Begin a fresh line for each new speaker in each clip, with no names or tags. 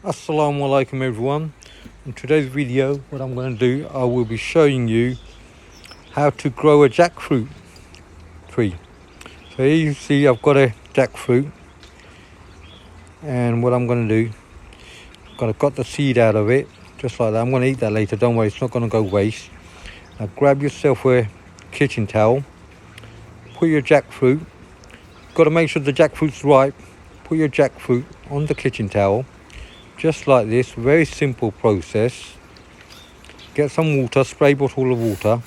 Assalamu alaikum everyone. In today's video, what I'm going to do, I will be showing you how to grow a jackfruit tree. So here you see I've got a jackfruit, and what I'm going to do, I'm going to cut the seed out of it just like that. I'm going to eat that later, don't worry, it's not going to go waste. Now grab yourself a kitchen towel, put your jackfruit, you've got to make sure the jackfruit's ripe. Put your jackfruit on the kitchen towel just like this. Very simple process. Get some water, spray bottle of water,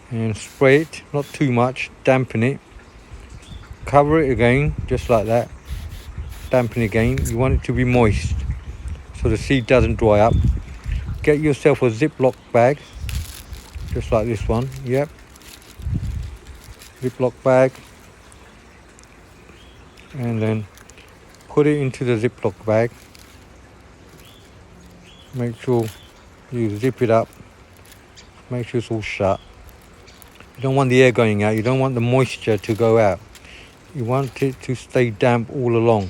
and spray it, not too much, dampen it, cover it again just like that, dampen again. You want it to be moist so the seed doesn't dry up. Get yourself a Ziploc bag just like this one. Yep, Ziploc bag, and then put it into the Ziploc bag. Make sure you zip it up, make sure it's all shut. You don't want the air going out, you don't want the moisture to go out, you want it to stay damp all along.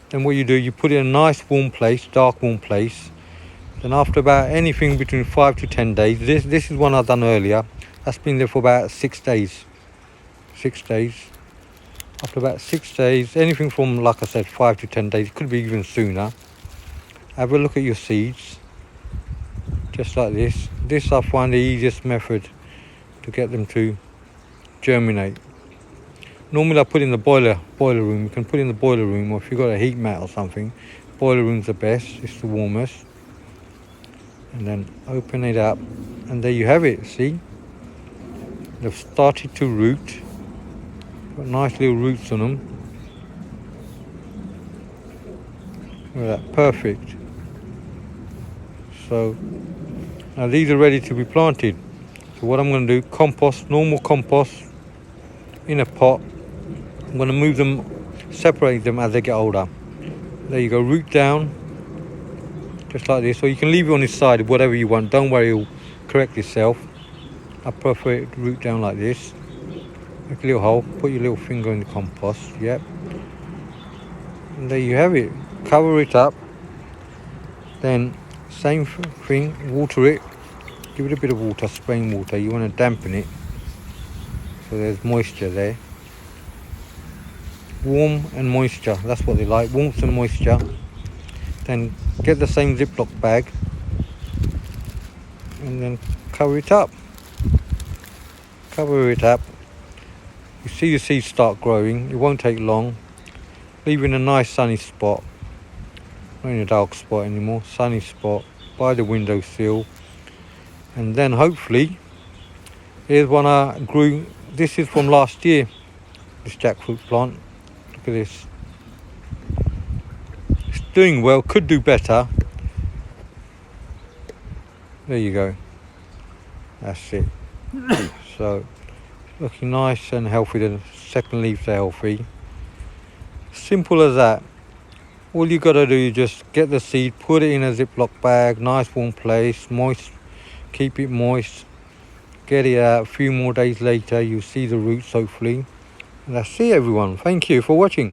Then what you do, you put it in a nice warm place, dark warm place. Then after about anything between 5 to 10 days, this is one I've done earlier, that's been there for about 6 days. 6 days. After about 6 days, anything from, like I said, 5 to 10 days, it could be even sooner. Have a look at your seeds, just like this. This I find the easiest method to get them to germinate. Normally I put in the boiler room. You can put in the boiler room, or if you've got a heat mat or something, boiler room's the best, it's the warmest. And then open it up, and there you have it. See, they've started to root, got nice little roots on them. Look at that, perfect. So now these are ready to be planted. So what I'm going to do, compost, normal compost in a pot. I'm going to move them, separate them as they get older. There you go, root down, just like this. Or you can leave it on its side, whatever you want. Don't worry, it'll correct itself. I prefer it to root down like this. Make a little hole, put your little finger in the compost, yep. And there you have it. Cover it up. Then same thing, water it. Give it a bit of water, spraying water. You want to dampen it so there's moisture there. Warm and moisture, that's what they like, warmth and moisture. Then get the same Ziploc bag and then cover it up. Cover it up. You see the seeds start growing, it won't take long. Leave in a nice sunny spot, not in a dark spot anymore, sunny spot by the windowsill. And then hopefully, here's one I grew, this is from last year, this jackfruit plant. Look at this. It's doing well, could do better. There you go. That's it. So, looking nice and healthy, the second leaves are healthy. Simple as that. All you gotta do is just get the seed, put it in a Ziploc bag, nice warm place, moist, keep it moist, get it out. A few more days later, you'll see the roots hopefully. And that's it everyone, thank you for watching.